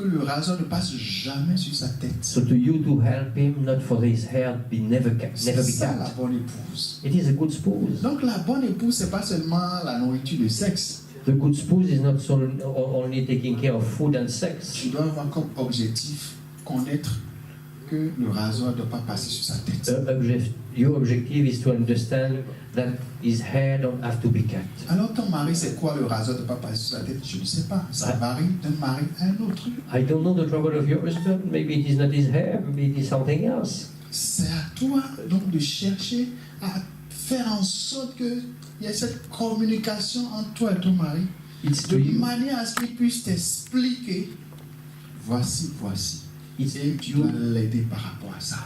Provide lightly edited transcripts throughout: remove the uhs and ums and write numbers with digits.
que le rasoir ne passe jamais sur sa tête. So to you to help him, not for his hair be never C'est be ça la cut. bonne épouse. It is a good spouse. Donc la bonne épouse, c'est pas seulement la nourriture, le sexe. The good spouse is not only taking care of food and sex. Tu dois avoir comme objectif connaître que le rasoir ne doit pas passer sur sa tête. Your objective is to understand that his hair don't have to be cut. Alors ton mari, c'est quoi le rasoir ne doit pas passer sur sa tête? Je ne sais pas. Ça varie d'un mari à un autre. I don't know the trouble of your husband. Maybe it is not his hair. Maybe it is something else. C'est à toi donc de chercher à faire en sorte qu'il y ait cette communication entre toi et ton mari, It's de to you. manière à ce qu'il puisse t'expliquer voici. It's Et tu dois l'aider par rapport à ça.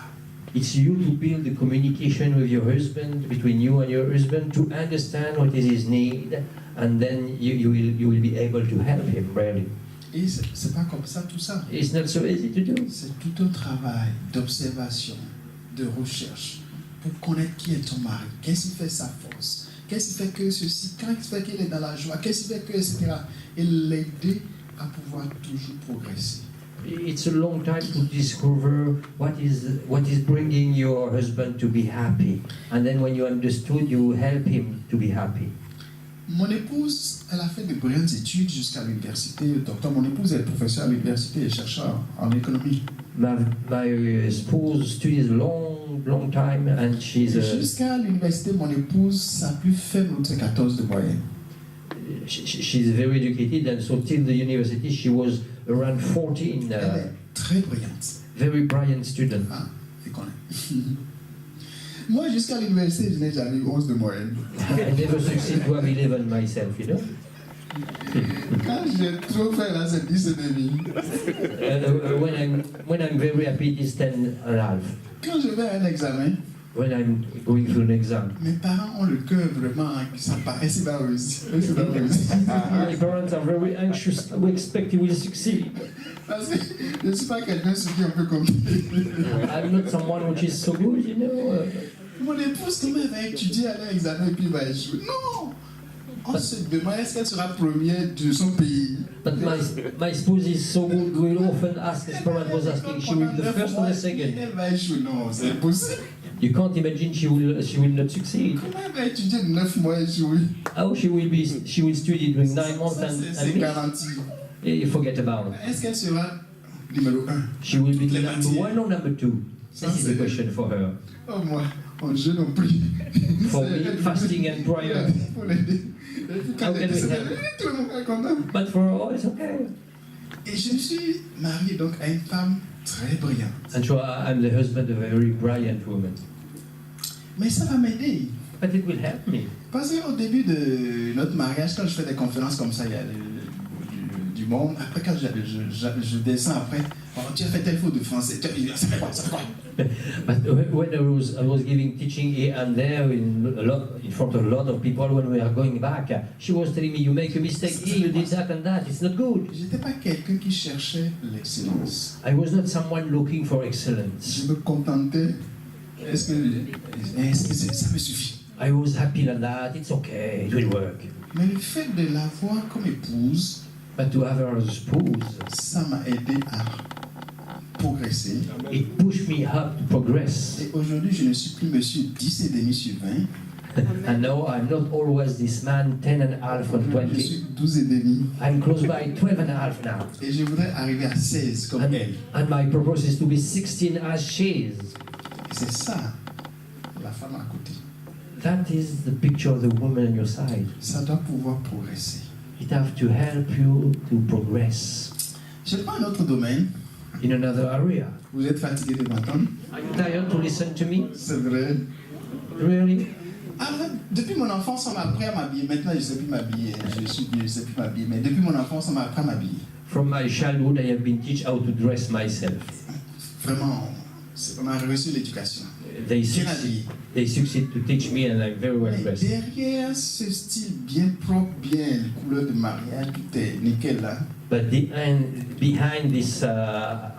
It's you to build the communication with your husband, between you and your husband, to understand what is his need, and then you will be able to help him, really. Et c'est pas comme ça tout ça. It's not so easy to do. C'est tout un travail d'observation, de recherche, pour connaître qui est ton mari, qu'est-ce qui fait sa force, qu'est-ce qui fait que ceci, quand il fait qu'il est dans la joie, qu'est-ce qui fait que, etc. Et l'aider à pouvoir toujours progresser. It's a long time to discover what is bringing your husband to be happy, and then when you understood, you help him to be happy. Mon épouse, elle a fait de brillantes études jusqu'à l'université. Docteur, mon épouse est professeure à l'université et chercheur en économie. My spouse studies a long time, and she's Jusqu'à l'université, mon épouse, sa plus faible note c'est 14 de moyenne. she's very educated, and so till the university she was around 14. Elle est très brillante. Very brilliant student. Ah, je connais. Moi, jusqu'à l'université, je n'ai jamais eu 11 de moyenne. I never succeed to have 11 myself, you know. Quand j'ai trop fait là, c'est 10 et demi. When I'm very happy, it is 10 and a half. Quand je vais à un examen, When I'm going through an exam. mes parents ont le cœur vraiment, ça paraît, s'il va réussir. Est-ce qu'il va réussir? My parents are very anxious. We expect he will succeed. Parce que je ne suis pas quelqu'un sur qui on peut compter. I'm not someone which is so good, you know. Mon épouse, comment elle va étudier à l'examen et puis il va échouer? Non! On se demande est-ce qu'elle sera première de son pays. But my spouse is so good. We'll often ask, as parent was asking, she will be the first or the second. Elle va échouer. Non, c'est impossible. You can't imagine she will not succeed. Comment elle va étudier 9 mois et échouer? How she will study during 9 months Ça, and c'est miss. garanti. You forget about it. Est-ce qu'elle sera numéro 1? She will be Les number matières. 1 or number 2. Ça, This is the c'est- question for her. Oh, moi, en jeu non plus. For me, fasting and prayer. Pour l'aider. Et puis quand How elle can we décède, help? tout le monde est content. But for her, it's okay. Et je me suis marié donc à une femme très brillante. And so I'm the husband of a very brilliant woman. Mais ça va m'aider. But it will help me. Parce qu'au début de notre mariage, quand je fais des conférences comme ça, il y a du monde. Après, quand je descends après, oh, tu as fait tel faute de français. Ça fait quoi? Ça fait quoi? But when I was giving teaching here and there in front of a lot of people when we are going back, she was telling me, you make a mistake here, you did that and that, it's not good. Je n'étais pas quelqu'un qui cherchait l'excellence. I was not someone looking for excellence. Je me contentais. Est-ce que ça me suffit? I was happy like that, it's okay, it will work. Mais le fait de l'avoir comme épouse, But to have her as a spouse, ça m'a aidé à progresser. it pushed me up to progress. Et aujourd'hui, je ne suis plus monsieur 10 et demi sur 20. And now I'm not always this man 10 and a half on Je 20. suis 12 et demi. I'm close by 12 and a half now. Et je voudrais arriver à 16 comme elle. And my purpose is to be 16 as she is. Et c'est ça, la femme à côté. That is the picture of the woman on your side. Ça doit pouvoir progresser. It have to help you to progress Je prends un autre domaine. in another area. Vous êtes fatigué de m'entendre? Are you tired to listen to me? C'est vrai. Really? Alors, depuis mon enfance, on m'a appris à m'habiller. Maintenant, je ne sais plus m'habiller. Je ne sais plus m'habiller. Mais depuis mon enfance, on m'a appris à m'habiller. From my childhood, I have been taught how to dress myself. Vraiment, on a reçu l'éducation. They, Bien suc- habillé. they succeed to teach me, and I'm very well Mais dressed. derrière ce style bien propre, bien les couleurs de mariage, tout est nickel là, But behind this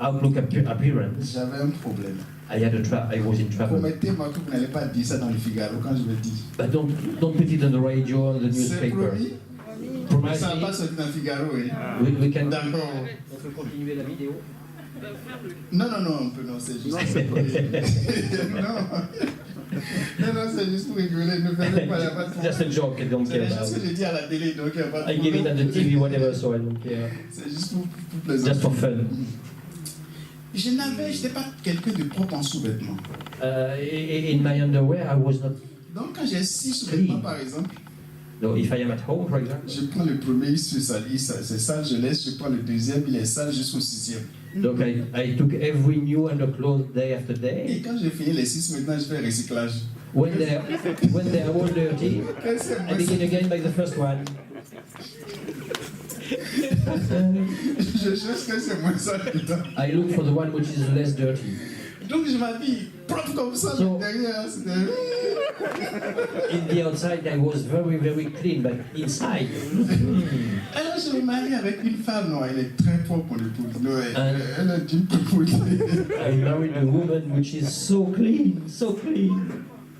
outlook appearance, j'avais un problème. I was in trouble. Promettez-moi que vous n'allez pas dire ça dans le Figaro quand je le dis. But don't put it on the radio or the C'est newspaper. promis. promise Ça n'a pas me, sorti dans Figaro, oui. we can... D'accord. On peut continuer la vidéo. Non, on peut, non, c'est juste pour non, c'est juste pour rigoler. Ne faites pas, il n'y a pas de Just a problème. joke, I don't C'est care la chose about que it. j'ai dit à la télé, donc il n'y a pas de I give it on the TV, problème. whatever, so I don't care. C'est juste pour plaisanter. Just for fun. Je n'étais pas quelqu'un de propre en sous-vêtements. In my underwear, I was not... Donc quand j'ai 6 sous-vêtements, par exemple, No, if I am at home, for example, je prends le premier, il se salit, c'est sale, je laisse, je prends le deuxième, il est sale jusqu'au 6e. look, I took every new underclothes day after Et day. quand j'ai fini les 6, maintenant je fais recyclage. When they are all dirty, Quand c'est I moi, begin again by the first one. je cherche que c'est moins sale dedans. I look for the one which is less dirty. Donc je m'habille propre comme ça, So- mais derrière, c'était... In the outside, I was very, very clean, but inside, Alors je me marie avec une femme, non, elle est très propre, mon épouse. Non, elle est d'une propre. I married a woman which is so clean, so clean.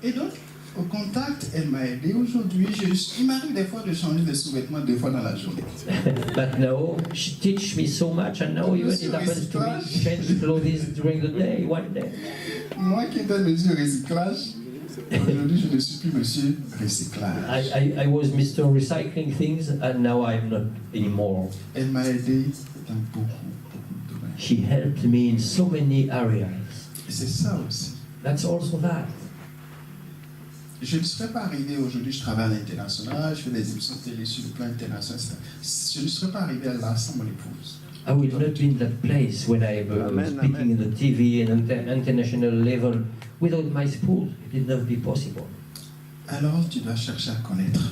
Et donc, au contact, elle m'a aidé. Aujourd'hui, il m'arrive des fois de changer de sous-vêtements 2 fois dans la journée. But now she teach me so much, and now even it happens to me change clothes during the day, one day. Moi qui étais monsieur recyclage, aujourd'hui je ne suis plus monsieur recyclage. I was Mr. Recycling things, and now I'm not anymore. Elle m'a aidé dans beaucoup de domaines. She helped me in so many areas. Et c'est ça aussi. That's also that. Je ne serais pas arrivé aujourd'hui, je travaille à l'international, je fais des émissions de télé sur le plan international. Je ne serais pas arrivé là sans mon épouse. I will not be in that place when I was speaking in the TV and international level without my spouse. It would not be possible. Alors tu dois chercher à connaître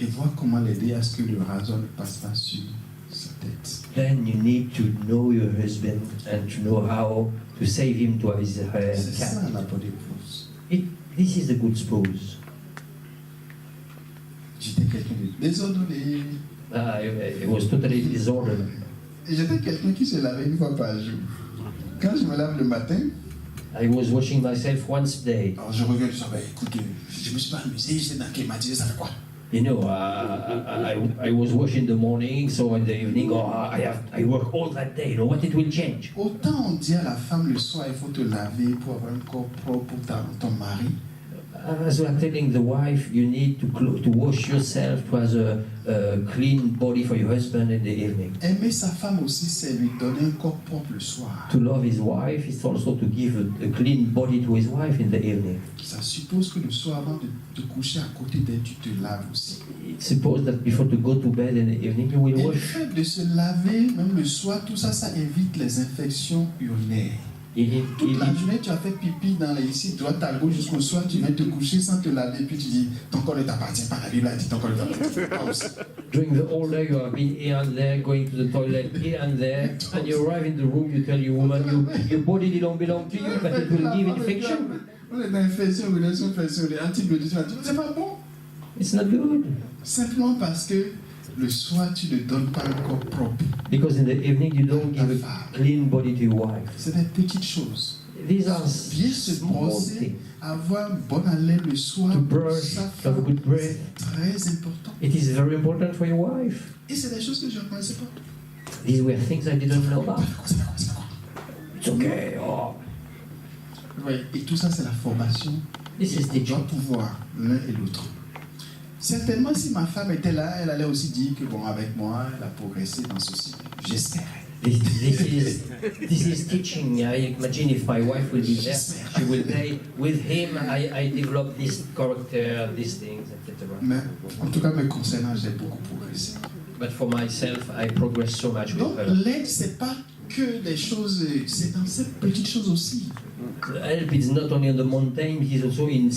et voir comment l'aider à ce que le rasoir ne passe pas sur sa tête. Then you need to know your husband and to know how to save him to have his hair C'est ça cut. la bonne épouse. This is a good spouse. J'étais quelqu'un de désordonné. It was totally disorderly. Et j'étais quelqu'un qui se lavait une fois par jour. Quand je me lave le matin, I was washing myself once a day. alors je reviens du soir, écoute, je me suis pas amusé, j'étais dans climatisé, ça fait quoi? You know, I was washing in the morning, so in the evening, I work all that day. You know what it will change? Autant on dit à la femme le soir, il faut te laver pour avoir un corps propre pour ton mari. As we are telling the wife, you need to wash yourself to have a clean body for your husband in the evening. Aimer sa femme aussi, c'est lui donner un corps propre le soir. To love his wife is also to give a clean body to his wife in the evening. Ça suppose que le soir, avant de te coucher à côté d'elle, tu te laves aussi. Suppose that before to go to bed in the evening, you will Et le wash. fait de se laver, même le soir, tout ça, ça évite les infections urinaires. Toute la journée, tu as fait pipi dans les ici, droite à gauche jusqu'au soir, tu viens te coucher sans te laver, puis tu dis, ton corps ne t'appartient pas, la Bible a dit, ton corps ne t'appartient pas aussi. During the whole day, you have been here and there, going to the toilet here and there, and you arrive in the room, you tell your woman, your body don't belong to you, but it will give infection. On est dans infection, relation, infection, les antibiotiques, c'est pas bon. It's not good. Simplement parce que le soir, tu ne donnes pas un corps propre. Because in the evening, you don't give a clean body to your wife. C'est des petites choses. These are Bien se small brosser, things. avoir une bonne haleine le soir, To brush, sa to have a femme, good breath. c'est très important. It is very important for your wife. Et c'est des choses que je ne connaissais pas. These were things I didn't know about. C'est pas quoi, c'est pas quoi. It's okay. Oh, Oui, et tout ça, c'est la formation. this is Et on doit teaching. pouvoir l'un et l'autre. Certainement, si ma femme était là, elle allait aussi dire que, bon, avec moi, elle a progressé dans ceci. J'espère. This is teaching. I imagine if my wife will be there, she will say, with him, I developed this character, these things, etc. Mais en tout cas, me concernant, j'ai beaucoup progressé. But for myself, I progress so much with Donc, her. l'aide, c'est pas que des choses, c'est dans ces petites choses aussi. Help is not only on the mountain, it is also in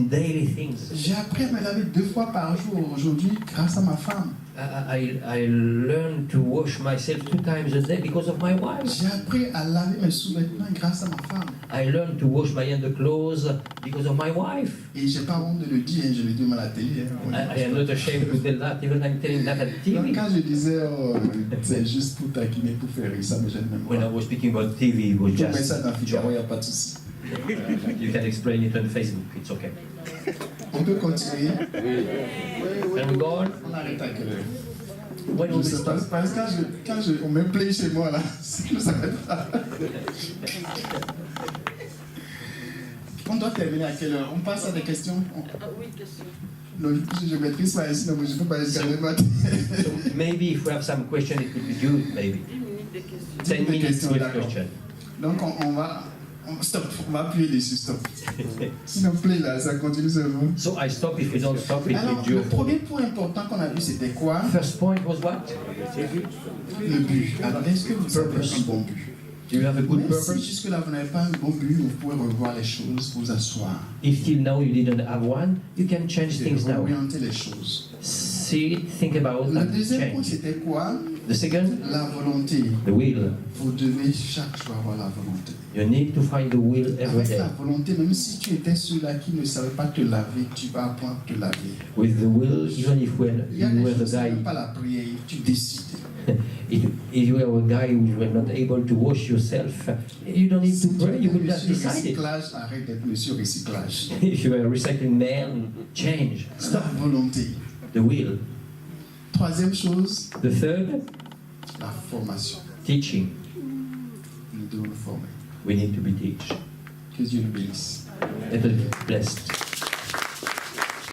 daily things. J'ai appris à me laver 2 fois par jour aujourd'hui grâce à ma femme. I learned to wash myself 2 times a day because of my wife. J'ai appris à laver mes sous-vêtements grâce à ma femme. I learned to wash my underclothes because of my wife. Et j'ai pas honte de le dire, je le dis même à la télé. I am not ashamed to tell that, even I'm telling that at Donc, TV. quand je disais, oh, c'est juste pour taquiner, pour faire rire ça, mais j'aime même When I pas. was speaking about TV, it was Tu mets just ça dans Figaro, il n'y a pas de souci. You can explain it on Facebook, it's okay. On peut continuer. Can we go on? On arrête à quelle heure? When Je will ne we sais pas, stop? parce que on me plaît chez moi là, c'est que je ne savais pas. On doit terminer à quelle heure? On passe à des questions? Oui, question. Non, je ne maîtrise pas ici, donc je ne peux pas escaler ma So maybe if we have some question, it could be good, maybe. 10 minutes de questions. 10 minutes questions, with d'accord. question. Donc stop, on va appuyer dessus, stop. S'il vous plaît là, ça continue seulement. So I stop. If we don't stop, it Alors, will le do. premier point important qu'on a vu, c'était quoi? First point was what? Le but. Alors, est-ce que vous avez un bon but? Do you have a good Même si purpose? jusque-là vous n'avez pas un bon but, vous pouvez revoir les choses, vous asseoir, If till now you didn't have one, you can change et things now. orienter les choses. See it, think about Le and deuxième point, change. c'était quoi? The second, La volonté. the will. Vous devez chaque jour avoir la volonté. You need to find the will every Avec day. la volonté, même si tu étais celui-là qui ne savait pas te laver, tu vas apprendre à te laver. With the will, even if when Il y a you des were the choses, guy, même pas la prière, tu décides. if you were a guy who were not able to wash yourself, you don't need to pray. You would just Monsieur decide it. recyclage, arrête d'être monsieur recyclage. If you were a recycling man, change. La Stop. volonté. The will. Troisième chose, The third, la formation. teaching. Nous devons nous former. We need to be teach. Que Dieu nous bénisse. Let us be blessed.